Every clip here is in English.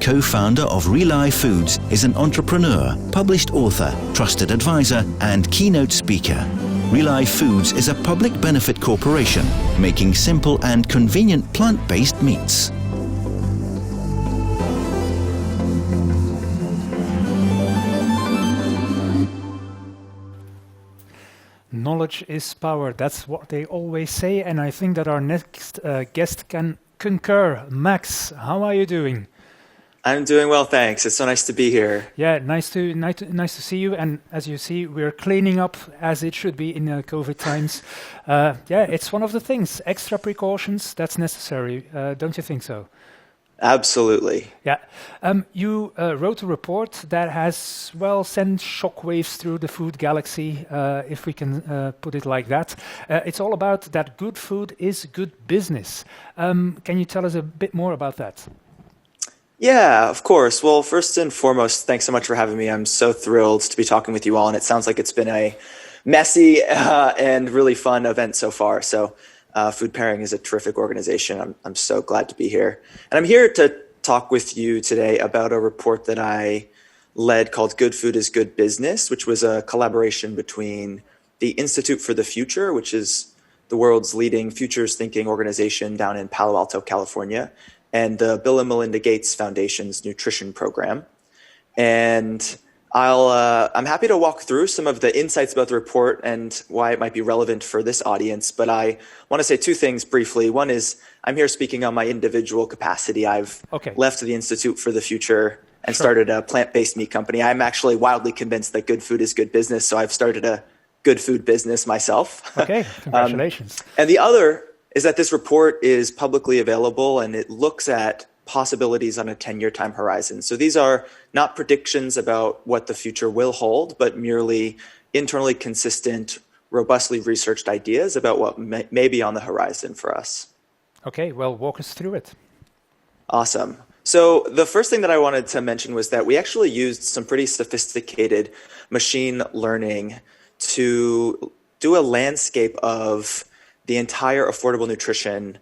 co-founder of Rely Foods, is an entrepreneur, published author, trusted advisor, and keynote speaker. Rely Foods is a public benefit corporation making simple and convenient plant-based meats. Knowledge is power. That's what they always say, and I think that our next guest can concur. Max, how are you doing? I'm doing well, thanks. It's so nice to be here. Yeah, nice to see you. And as you see, we're cleaning up as it should be in COVID times. Yeah, it's one of the things. Extra precautions, that's necessary. Don't you think so? Absolutely. Yeah. You wrote a report that has, well, sent shockwaves through the food galaxy, if we can put it like that. It's all about that good food is good business. Can you tell us a bit more about that? Yeah, of course. Well, first and foremost, thanks so much for having me. I'm so thrilled to be talking with you all, and it sounds like it's been a messy and really fun event so far. So Foodpairing is a terrific organization. I'm so glad to be here. And I'm here to talk with you today about a report that I led called Good Food is Good Business, which was a collaboration between the Institute for the Future, which is the world's leading futures thinking organization down in Palo Alto, California, and the Bill and Melinda Gates Foundation's nutrition program. And I'm happy to walk through some of the insights about the report and why it might be relevant for this audience. But I want to say two things briefly. One is I'm here speaking on my individual capacity. I've left the Institute for the Future and started a plant-based meat company. I'm actually wildly convinced that good food is good business. So I've started a good food business myself. Okay, congratulations. And the other is that this report is publicly available and it looks at possibilities on a 10-year time horizon. So these are not predictions about what the future will hold, but merely internally consistent, robustly researched ideas about what may be on the horizon for us. Okay, well, walk us through it. Awesome. So the first thing that I wanted to mention was that we actually used some pretty sophisticated machine learning to do a landscape of the entire affordable nutrition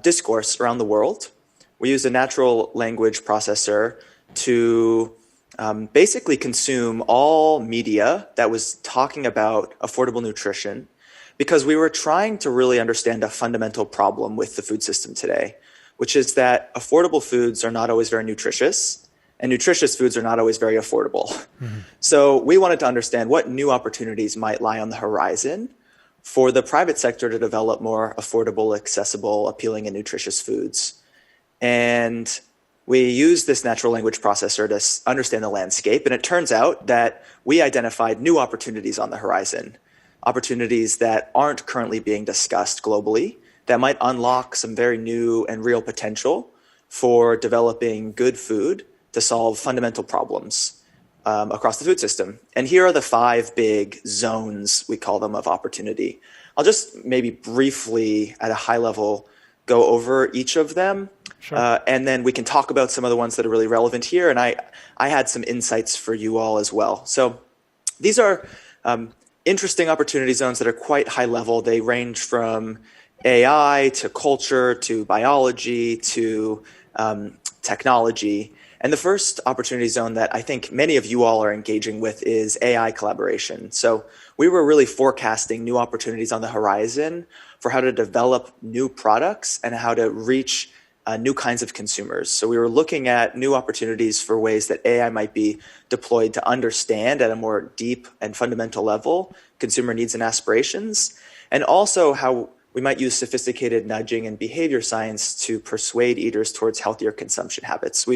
discourse around the world. We used a natural language processor to basically consume all media that was talking about affordable nutrition because we were trying to really understand a fundamental problem with the food system today, which is that affordable foods are not always very nutritious and nutritious foods are not always very affordable. Mm-hmm. So we wanted to understand what new opportunities might lie on the horizon for the private sector to develop more affordable, accessible, appealing, and nutritious foods. And we used this natural language processor to understand the landscape. And it turns out that we identified new opportunities on the horizon, opportunities that aren't currently being discussed globally, that might unlock some very new and real potential for developing good food to solve fundamental problems across the food system. And here are the 5 big zones, we call them, of opportunity. I'll just maybe briefly, at a high level, go over each of them. Sure. And then we can talk about some of the ones that are really relevant here. And I had some insights for you all as well. So these are interesting opportunity zones that are quite high level. They range from AI to culture to biology to technology. And the first opportunity zone that I think many of you all are engaging with is AI collaboration. So we were really forecasting new opportunities on the horizon for how to develop new products and how to reach new kinds of consumers. So we were looking at new opportunities for ways that AI might be deployed to understand at a more deep and fundamental level consumer needs and aspirations, and also how we might use sophisticated nudging and behavior science to persuade eaters towards healthier consumption habits.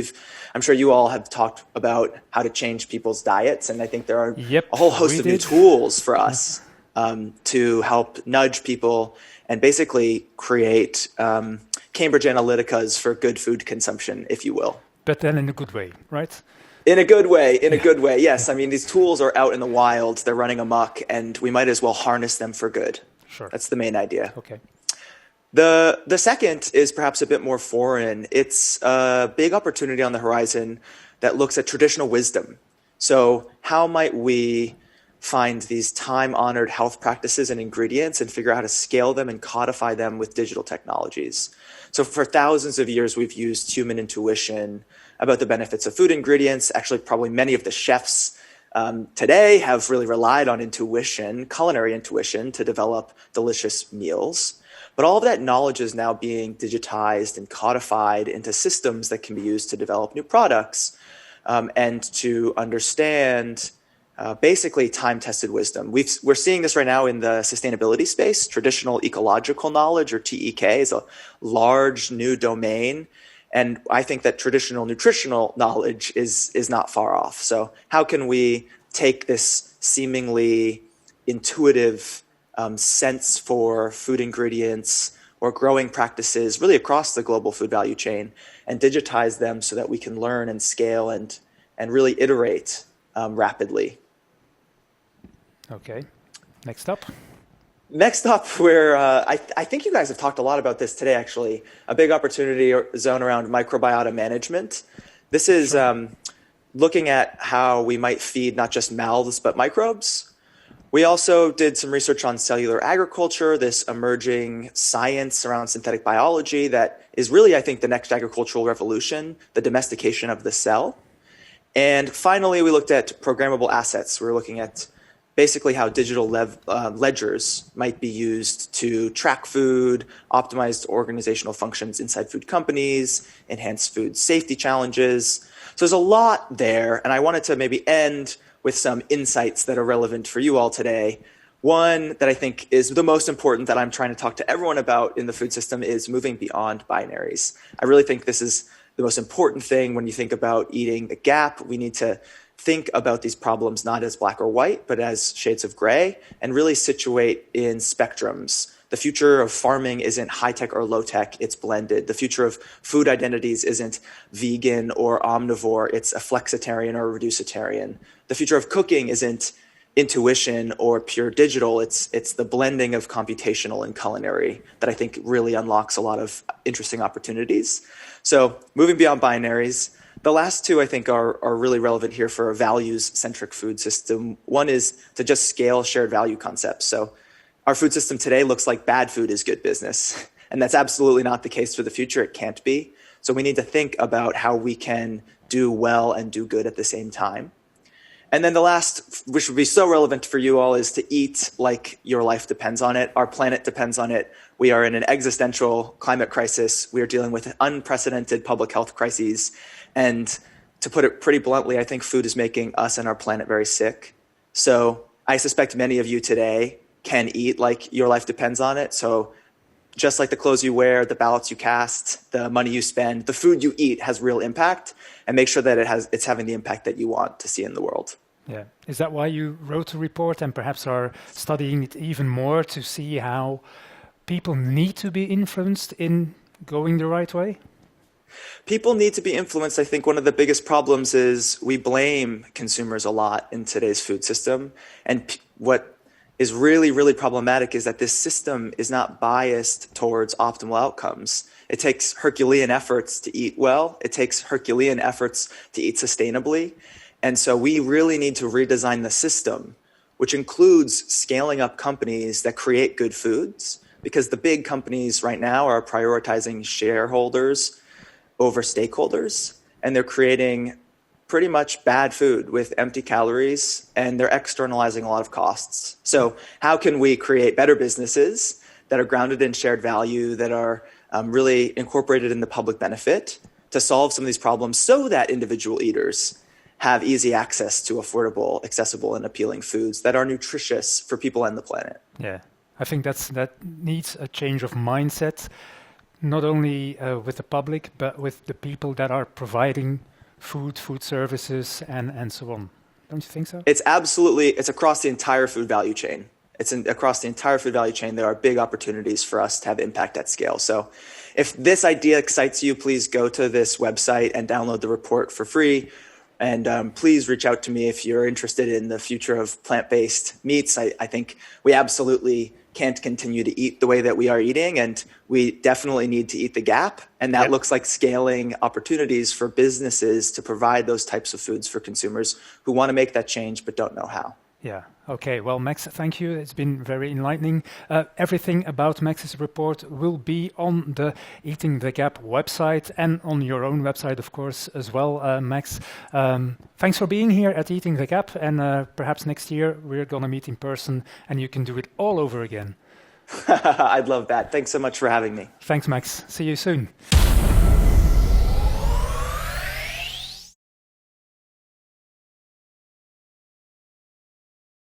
I'm sure you all have talked about how to change people's diets, and I think there are a whole host of new tools for us to help nudge people and basically create Cambridge Analyticas for good food consumption, if you will. But then in a good way, right? In a good way, yes. I mean, these tools are out in the wild, they're running amok, and we might as well harness them for good. Sure. That's the main idea. Okay. The second is perhaps a bit more foreign. It's a big opportunity on the horizon that looks at traditional wisdom. So how might we find these time-honored health practices and ingredients and figure out how to scale them and codify them with digital technologies? So for thousands of years, we've used human intuition about the benefits of food ingredients. Actually, probably many of the chefs today have really relied on intuition, culinary intuition, to develop delicious meals. But all of that knowledge is now being digitized and codified into systems that can be used to develop new products and to understand basically time-tested wisdom. We're seeing this right now in the sustainability space. Traditional ecological knowledge, or TEK, is a large new domain. And I think that traditional nutritional knowledge is not far off. So how can we take this seemingly intuitive sense for food ingredients or growing practices really across the global food value chain and digitize them so that we can learn and scale and really iterate rapidly? Okay. Next up. Next up, I think you guys have talked a lot about this today, actually, a big opportunity zone around microbiota management. This is looking at how we might feed not just mouths, but microbes. We also did some research on cellular agriculture, this emerging science around synthetic biology that is really, I think, the next agricultural revolution, the domestication of the cell. And finally, we looked at programmable assets. We were looking at basically how digital ledgers might be used to track food, optimize organizational functions inside food companies, enhance food safety challenges. So there's a lot there, and I wanted to maybe end with some insights that are relevant for you all today. One that I think is the most important that I'm trying to talk to everyone about in the food system is moving beyond binaries. I really think this is the most important thing when you think about eating the gap. We need to think about these problems not as black or white, but as shades of gray, and really situate in spectrums. The future of farming isn't high-tech or low-tech, it's blended. The future of food identities isn't vegan or omnivore, it's a flexitarian or reducitarian. The future of cooking isn't intuition or pure digital, it's the blending of computational and culinary that I think really unlocks a lot of interesting opportunities. So moving beyond binaries, the last two, I think, are really relevant here for a values-centric food system. One is to just scale shared value concepts. So our food system today looks like bad food is good business. And that's absolutely not the case for the future. It can't be. So we need to think about how we can do well and do good at the same time. And then the last, which would be so relevant for you all, is to eat like your life depends on it. Our planet depends on it. We are in an existential climate crisis. We are dealing with unprecedented public health crises. And to put it pretty bluntly, I think food is making us and our planet very sick. So I suspect many of you today can eat like your life depends on it. So just like the clothes you wear, the ballots you cast, the money you spend, the food you eat has real impact, and make sure that it's having the impact that you want to see in the world. Yeah. Is that why you wrote a report and perhaps are studying it even more to see how people need to be influenced in going the right way? People need to be influenced. I think one of the biggest problems is we blame consumers a lot in today's food system. And what is really, really problematic is that this system is not biased towards optimal outcomes. It takes Herculean efforts to eat well. It takes Herculean efforts to eat sustainably. And so we really need to redesign the system, which includes scaling up companies that create good foods, because the big companies right now are prioritizing shareholders over stakeholders, and they're creating pretty much bad food with empty calories, and they're externalizing a lot of costs. So how can we create better businesses that are grounded in shared value, that are really incorporated in the public benefit to solve some of these problems so that individual eaters have easy access to affordable, accessible, and appealing foods that are nutritious for people and the planet? Yeah, I think that needs a change of mindset, not only with the public, but with the people that are providing food services, and so on. Don't you think so? It's across the entire food value chain. Across the entire food value chain, there are big opportunities for us to have impact at scale. So if this idea excites you, please go to this website and download the report for free. And please reach out to me if you're interested in the future of plant-based meats. I think we absolutely can't continue to eat the way that we are eating, and we definitely need to eat the gap. And that looks like scaling opportunities for businesses to provide those types of foods for consumers who want to make that change but don't know how. Yeah. Okay. Well, Max, thank you. It's been very enlightening. Everything about Max's report will be on the Eating the Gap website and on your own website, of course, as well, Max. Thanks for being here at Eating the Gap, and perhaps next year we're going to meet in person and you can do it all over again. I'd love that. Thanks so much for having me. Thanks, Max. See you soon.